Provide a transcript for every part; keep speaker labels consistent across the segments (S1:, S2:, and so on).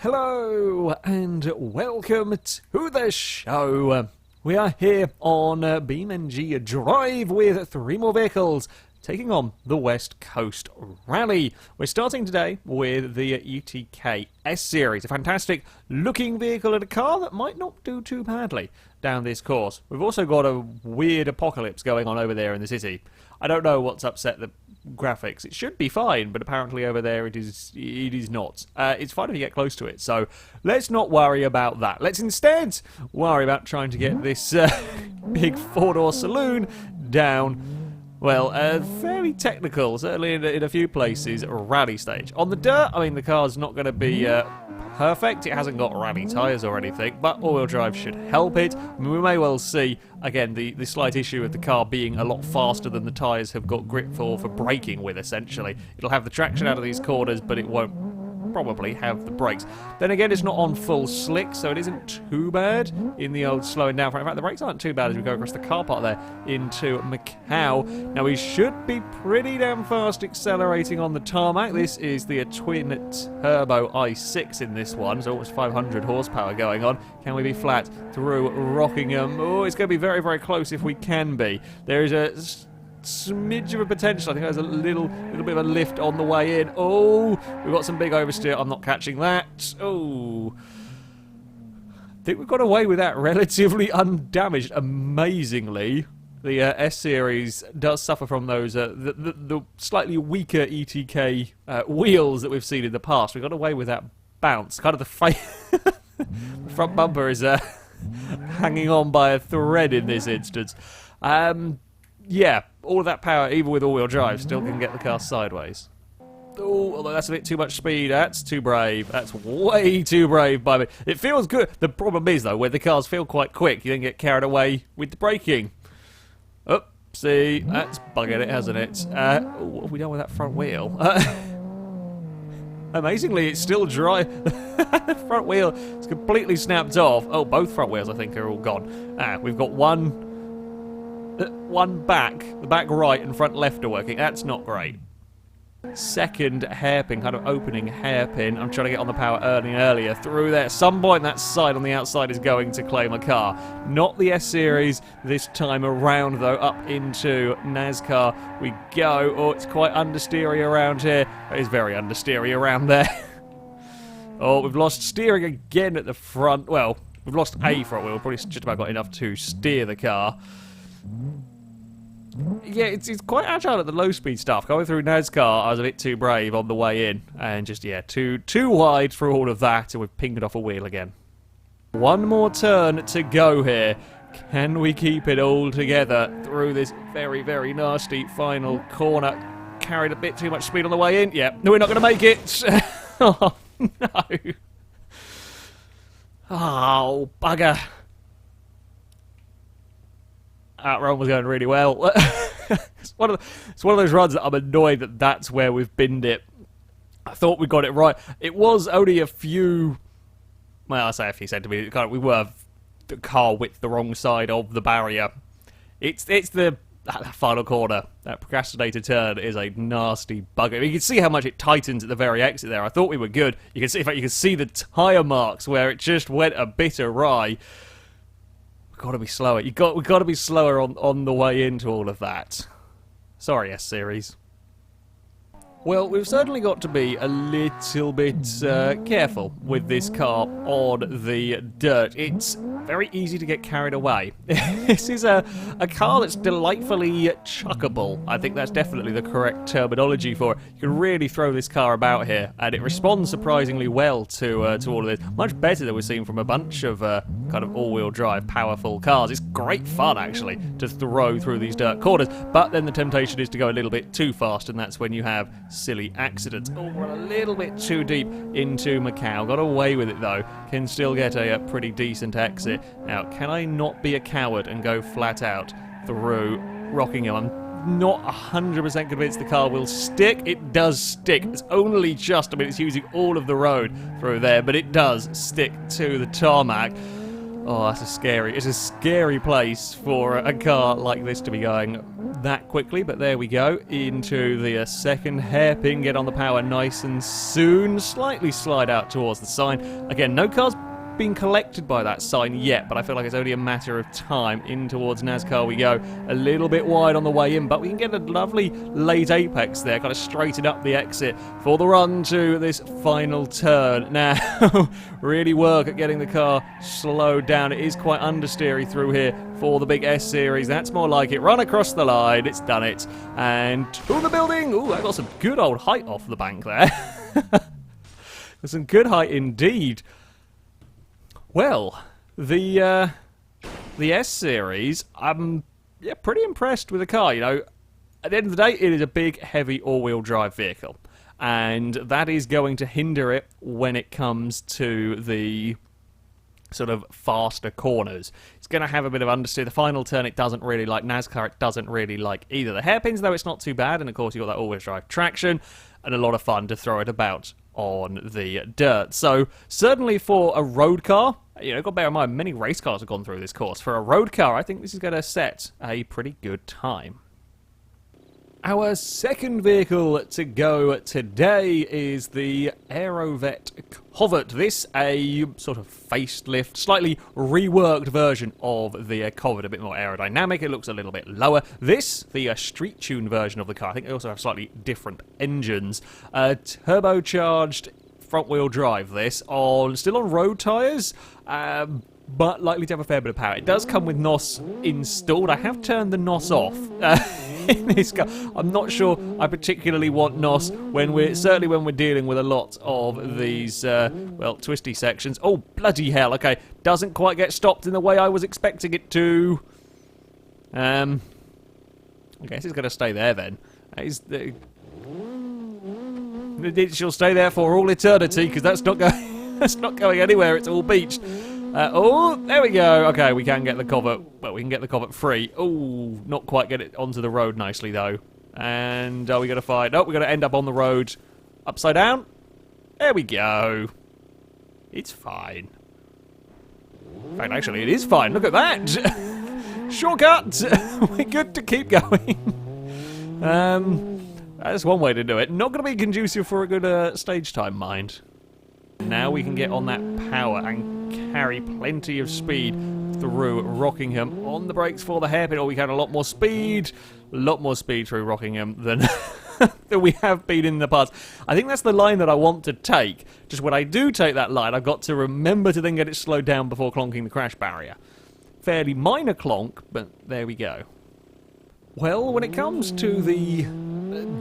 S1: Hello and welcome to the show. We are here on BeamNG Drive with 3 more vehicles taking on the West Coast Rally. We're starting today with the UTK S Series, a fantastic looking vehicle and a car that might not do too badly down this course. We've also got a weird apocalypse going on over there in the city. I don't know what's upset the graphics. It should be fine, but apparently over there it is not. It's fine if you get close to it, so let's not worry about that. Let's instead worry about trying to get this big 4-door saloon down, well, fairly technical, certainly in a few places, rally stage. On the dirt, I mean, the car's not going to be perfect. It hasn't got rally tyres or anything, but all-wheel drive should help it. I mean, we may well see, again, the slight issue of the car being a lot faster than the tyres have got grip for braking with, essentially. It'll have the traction out of these corners, but it won't probably have the brakes. Then again, it's not on full slick, so it isn't too bad in the old slowing down front. In fact, the brakes aren't too bad as we go across the car park there into Macau. Now, we should be pretty damn fast accelerating on the tarmac. This is the twin-turbo i6 in this one, so almost 500 horsepower going on. Can we be flat through Rockingham? Oh, it's going to be very, very close if we can be. There is a smidge of a potential. I think there's a little bit of a lift on the way in. Oh, we've got some big oversteer. I'm not catching that. Oh, I think we've got away with that relatively undamaged. Amazingly, the S Series does suffer from those the slightly weaker ETK wheels that we've seen in the past. We got away with that bounce. Kind of the front bumper is hanging on by a thread in this instance. Yeah, all of that power, even with all-wheel drive, still can get the car sideways. Oh, although that's a bit too much speed. That's too brave. That's way too brave by me. It feels good. The problem is, though, when the cars feel quite quick, you then get carried away with the braking. Oh, see, that's bugging it, hasn't it? What have we done with that front wheel? Amazingly, it's still dry. The front wheel is completely snapped off. Oh, both front wheels, I think, are all gone. We've got one back, the back right and front left are working. That's not great. Second hairpin, kind of opening hairpin. I'm trying to get on the power earlier through there. At some point that side on the outside is going to claim a car. Not the S Series this time around, though. Up into NASCAR we go. Oh, it's quite understeery around here. It is very understeery around there. Oh, we've lost steering again at the front. Well, we've lost a front wheel. We've probably just about got enough to steer the car. Yeah, it's quite agile at the low-speed stuff. Going through NASCAR, I was a bit too brave on the way in. And just, yeah, too wide for all of that, and we've pinged off a wheel again. One more turn to go here. Can we keep it all together through this very, very nasty final corner? Carried a bit too much speed on the way in. Yeah, no, we're not going to make it. Oh, no. Oh, bugger. That run was going really well. It's one of those runs that I'm annoyed that that's where we've binned it. I thought we got it right. It was only a few, well, I say a few centimetres. We were the car width the wrong side of the barrier. It's that final corner. That procrastinated turn is a nasty bugger. I mean, you can see how much it tightens at the very exit there. I thought we were good. You can see, in fact, you can see the tyre marks where it just went a bit awry. Got to be slower. We've got to be slower on the way into all of that. Sorry, S Series. Well, we've certainly got to be a little bit careful with this car on the dirt. It's very easy to get carried away. This is a car that's delightfully chuckable. I think that's definitely the correct terminology for it. You can really throw this car about here, and it responds surprisingly well to all of this. Much better than we've seen from a bunch of kind of all-wheel drive, powerful cars. It's great fun, actually, to throw through these dirt corners, but then the temptation is to go a little bit too fast, and that's when you have silly accidents. Oh, we're a little bit too deep into Macau. Got away with it, though. Can still get a pretty decent exit. Now, can I not be a coward and go flat out through Rockingham? I'm not 100% convinced the car will stick. It does stick. It's only just, I mean, it's using all of the road through there, but it does stick to the tarmac. Oh, it's a scary place for a car like this to be going that quickly, but there we go. Into the second hairpin, get on the power nice and soon. Slightly slide out towards the sign. Again, no cars been collected by that sign yet, but I feel like it's only a matter of time. In towards NASCAR we go. A little bit wide on the way in, but we can get a lovely late apex there, kind of straighten up the exit for the run to this final turn. Now, really work at getting the car slowed down. It is quite understeery through here for the big S series. That's more like it. Run across the line. It's done it. And to the building. Ooh, I got some good old height off the bank there. There's some good height indeed. Well, the S series, I'm pretty impressed with the car. You know, at the end of the day, it is a big, heavy all-wheel drive vehicle, and that is going to hinder it when it comes to the sort of faster corners. It's going to have a bit of understeer. The final turn, it doesn't really like. NASCAR, it doesn't really like either. The hairpins, though, it's not too bad, and of course, you've got that all-wheel drive traction, and a lot of fun to throw it about on the dirt. So certainly for a road car, you know, got to bear in mind, many race cars have gone through this course. For a road car, I think this is going to set a pretty good time. Our second vehicle to go today is the Aerovet Covet. This a sort of facelift, slightly reworked version of the Covet, a bit more aerodynamic. It looks a little bit lower. This, the street tune version of the car. I think they also have slightly different engines. Turbocharged front-wheel drive. This on still on road tyres. But likely to have a fair bit of power. It does come with NOS installed. I have turned the NOS off in this car. I'm not sure I particularly want NOS when we're dealing with a lot of these well, twisty sections. Oh, bloody hell! Okay, doesn't quite get stopped in the way I was expecting it to. I guess it's going to stay there then. She'll stay there for all eternity because that's not going. That's not going anywhere. It's all beached. Oh, there we go. Okay, we can get the Covet. Well, we can get the Covet free. Oh, not quite get it onto the road nicely, though. And are we going to find... Oh, we're going to end up on the road upside down. There we go. It's fine. In fact, actually, it is fine. Look at that. Shortcut. We're good to keep going. That's one way to do it. Not going to be conducive for a good stage time, mind. Now we can get on that power and carry plenty of speed through Rockingham. On the brakes for the hairpin. Oh, we had a lot more speed through Rockingham than than we have been in the past. I think that's the line that I want to take. Just when I do take that line, I've got to remember to then get it slowed down before clonking the crash barrier. Fairly minor clonk, but there we go. Well, when it comes to the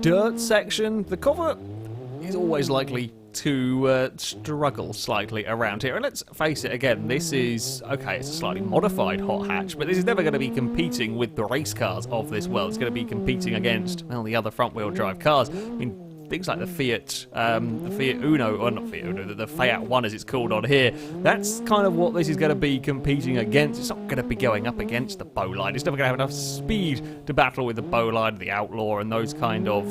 S1: dirt section, the Covet is always likely to struggle slightly around here. And let's face it again, this is, okay, it's a slightly modified hot hatch, but this is never going to be competing with the race cars of this world. It's going to be competing against, well, the other front-wheel drive cars. I mean, things like the Fiat Uno, or not Fiat Uno, the Fiat One as it's called on here, that's kind of what this is going to be competing against. It's not going to be going up against the Bowline. It's never going to have enough speed to battle with the Bowline, the Outlaw, and those kind of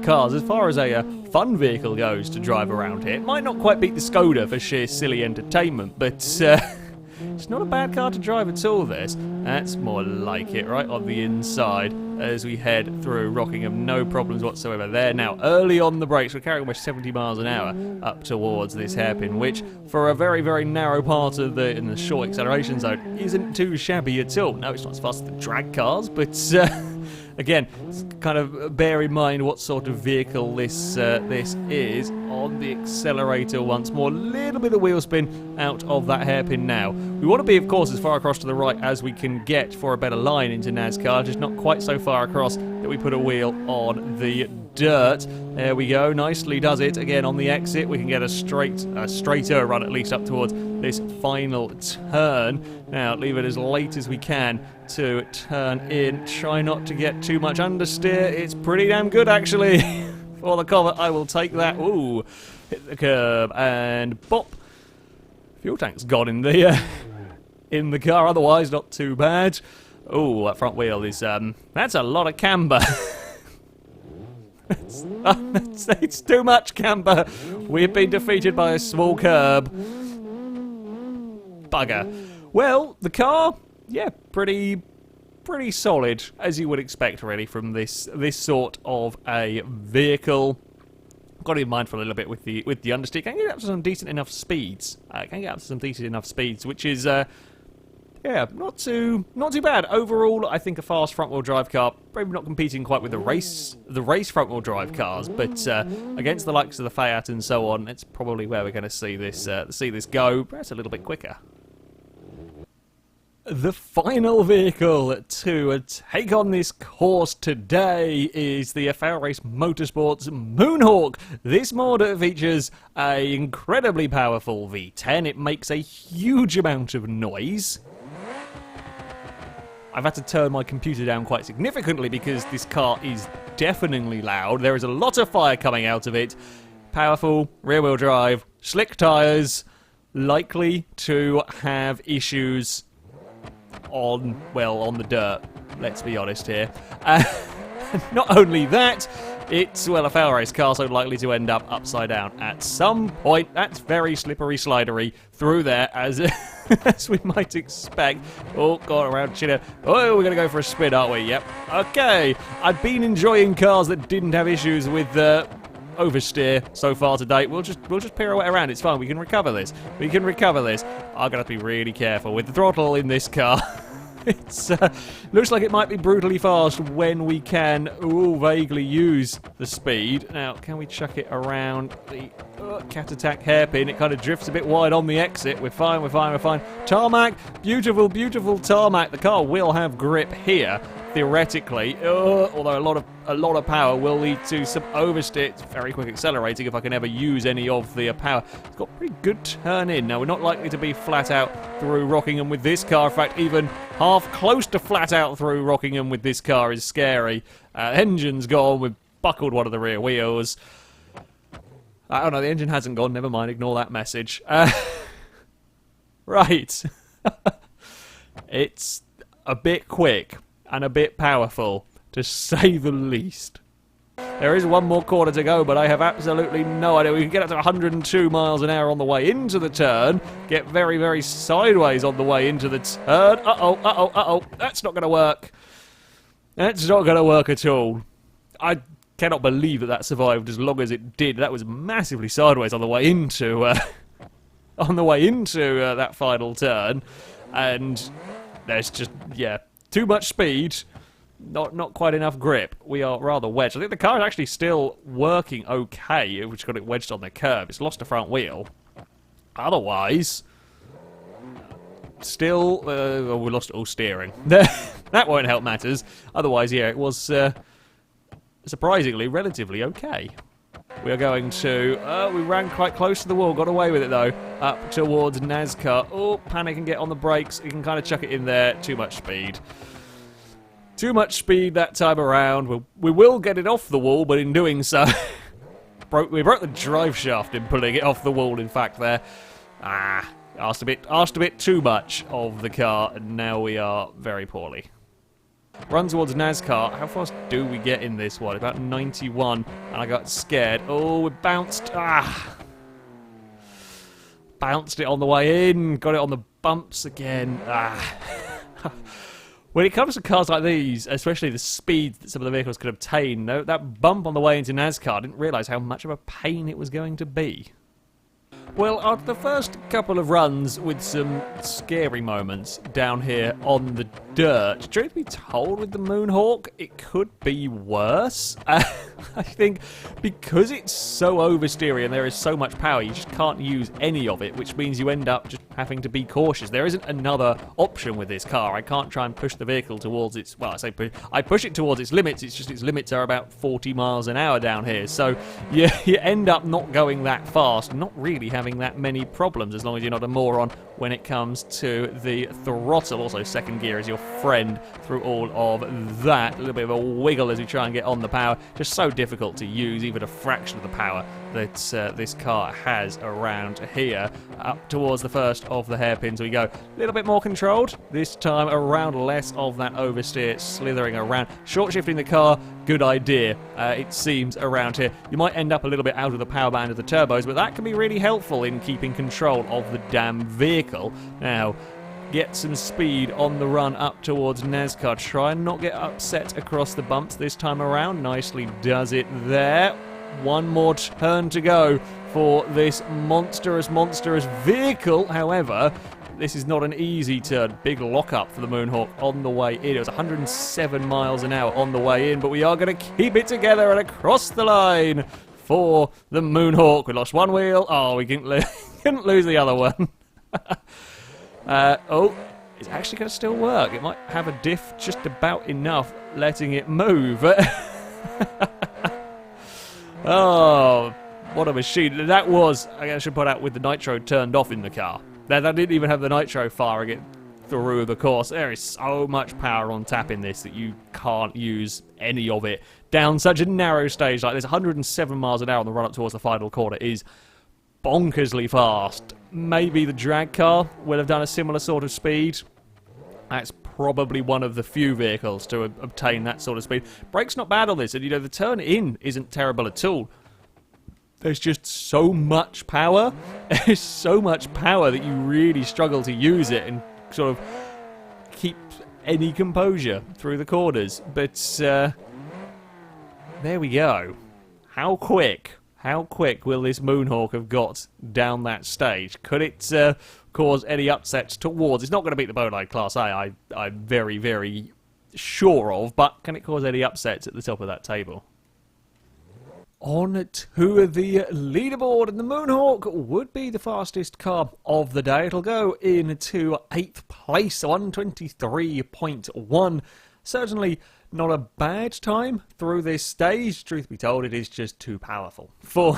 S1: cars. As far as a fun vehicle goes to drive around here, it might not quite beat the Skoda for sheer silly entertainment, but it's not a bad car to drive at all, this. That's more like it, right on the inside as we head through Rockingham. No problems whatsoever there. Now, early on the brakes, we're carrying almost 70 miles an hour up towards this hairpin, which, for a very, very narrow part of in the short acceleration zone, isn't too shabby at all. No, it's not as fast as the drag cars, but again, kind of bear in mind what sort of vehicle this is. On the accelerator once more, little bit of wheel spin out of that hairpin now. We want to be, of course, as far across to the right as we can get for a better line into NASCAR, just not quite so far across that we put a wheel on the dirt. There we go, nicely does it. Again, on the exit, we can get a straighter run at least up towards this final turn. Now, leave it as late as we can to turn in. Try not to get too much understeer. It's pretty damn good, actually. For the Covet, I will take that. Ooh, hit the curb and bop. Fuel tank's gone in the car. Otherwise, not too bad. Ooh, that front wheel is that's a lot of camber. It's too much camber. We've been defeated by a small curb. Bugger. Well, the car, yeah, pretty pretty solid, as you would expect, really, from this sort of a vehicle. Got to be mindful a little bit with the understeer. Can get up to some decent enough speeds. Which is yeah, not too bad overall. I think a fast front-wheel drive car, probably not competing quite with the race front-wheel drive cars, but against the likes of the Fiat and so on, it's probably where we're going to see this go. Perhaps a little bit quicker. The final vehicle to take on this course today is the FailRace Motorsports Moonhawk. This mod features an incredibly powerful V10. It makes a huge amount of noise. I've had to turn my computer down quite significantly because this car is deafeningly loud. There is a lot of fire coming out of it. Powerful, rear-wheel drive, slick tyres, likely to have issues on the dirt, let's be honest here. Not only that, it's, well, a FailRace car, so likely to end up upside down at some point. That's very slippery slidery through there, as we might expect. Oh, God, around Chino. Oh, we're going to go for a spin, aren't we? Yep. Okay. I've been enjoying cars that didn't have issues with oversteer so far to date. We'll just pirouette around. It's fine. We can recover this. I'm gonna have to be really careful with the throttle in this car. It's looks like it might be brutally fast when we can vaguely use the speed. Now, can we chuck it around the cat attack hairpin? It kind of drifts a bit wide on the exit. We're fine. Tarmac, beautiful tarmac. The car will have grip here, theoretically, although a lot of power will lead to some oversteer. It's very quick accelerating if I can ever use any of the power. It's got pretty good turn in. Now, we're not likely to be flat out through Rockingham with this car. In fact, even half close to flat out through Rockingham with this car is scary. Engine's gone. We've buckled one of the rear wheels. Oh no, the engine hasn't gone. Never mind, ignore that message. Right. It's a bit quick and a bit powerful, to say the least. There is one more corner to go, but I have absolutely no idea. We can get up to 102 miles an hour on the way into the turn, get very, very sideways on the way into the turn. Uh-oh. That's not going to work. That's not going to work at all. I cannot believe that survived as long as it did. That was massively sideways on the way into that final turn, and there's just, yeah, too much speed, not quite enough grip. We are rather wedged. I think the car is actually still working okay, which got it wedged on the curb. It's lost a front wheel. Otherwise, still, we lost all steering. That won't help matters. Otherwise, yeah, it was surprisingly relatively okay. We are going to, we ran quite close to the wall, got away with it though, up towards NASCAR. Oh, panic and get on the brakes. You can kind of chuck it in there. Too much speed. Too much speed that time around. We will get it off the wall, but in doing so, we broke the drive shaft in pulling it off the wall, in fact, there. Asked a bit too much of the car, and now we are very poorly. Run towards NASCAR. How fast do we get in this one? About 91, and I got scared. Oh, we bounced. Bounced it on the way in. Got it on the bumps again. When it comes to cars like these, especially the speed that some of the vehicles could obtain, that bump on the way into NASCAR, I didn't realise how much of a pain it was going to be. Well, after the first couple of runs with some scary moments down here on the dirt, truth be told, with the Moonhawk, it could be worse. I think because it's so oversteery and there is so much power, you just can't use any of it, which means you end up just having to be cautious. There isn't another option with this car. I can't try and push the vehicle towards its, well, I push it towards its limits. It's just its limits are about 40 miles an hour down here. So you end up not going that fast, not really having that many problems as long as you're not a moron when it comes to the throttle. Also, second gear is your friend through all of that. A little bit of a wiggle as we try and get on the power. Just so difficult to use even a fraction of the power that this car has around here. Up towards the first of the hairpins we go. A little bit more controlled. This time around less of that oversteer, slithering around. Short shifting the car, good idea, it seems, around here. You might end up a little bit out of the power band of the turbos, but that can be really helpful in keeping control of the damn vehicle. Now, get some speed on the run up towards NASCAR. Try and not get upset across the bumps this time around. Nicely does it there. One more turn to go for this monstrous vehicle. However, this is not an easy turn. Big lock-up for the Moonhawk on the way in. It was 107 miles an hour on the way in, but we are going to keep it together and across the line for the Moonhawk. We lost one wheel. Oh, we couldn't lose the other one. Oh, it's actually going to still work. It might have a diff just about enough letting it move. Oh, what a machine. That was, I should point out, with the nitro turned off in the car. That didn't even have the nitro firing it through the course. There is so much power on tap in this that you can't use any of it down such a narrow stage like this. 107 miles an hour on the run up towards the final corner is bonkersly fast. Maybe the drag car will have done a similar sort of speed. That's probably one of the few vehicles to obtain that sort of speed. Brake's not bad on this, and the turn in isn't terrible at all. There's just so much power. There's so much power that you really struggle to use it and sort of keep any composure through the corners. But there we go. How quick will this Moonhawk have got down that stage? Could it cause any upsets towards... It's not going to beat the Bowline Class A, I'm very, very sure of, but can it cause any upsets at the top of that table? On to the leaderboard, and the Moonhawk would be the fastest car of the day. It'll go into 8th place, 123.1. Certainly not a bad time through this stage. Truth be told, it is just too powerful for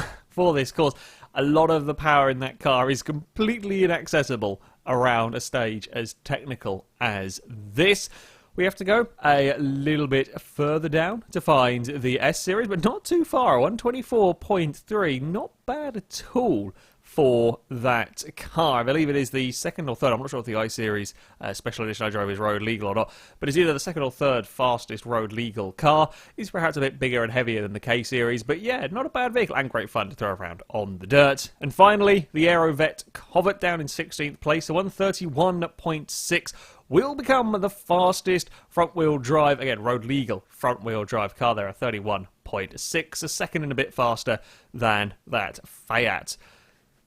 S1: this course. A lot of the power in that car is completely inaccessible around a stage as technical as this. We have to go a little bit further down to find the S-Series, but not too far. 124.3, not bad at all for that car. I believe it is the second or third. I'm not sure if the I-Series Special Edition I drove is road legal or not, but it's either the second or third fastest road legal car. It's perhaps a bit bigger and heavier than the K-Series, but yeah, not a bad vehicle and great fun to throw around on the dirt. And finally, the Aerovet Covet down in 16th place, so 131.6. Will become the fastest front-wheel drive, again, road-legal front-wheel drive car there, a 31.6, a second and a bit faster than that Fiat.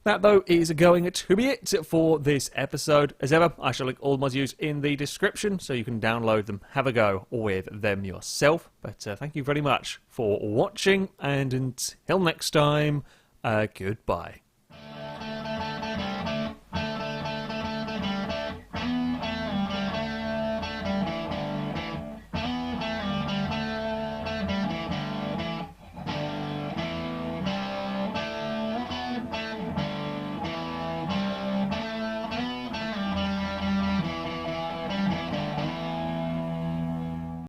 S1: That, though, is going to be it for this episode. As ever, I shall link all my views in the description, so you can download them, have a go with them yourself. But thank you very much for watching, and until next time, goodbye.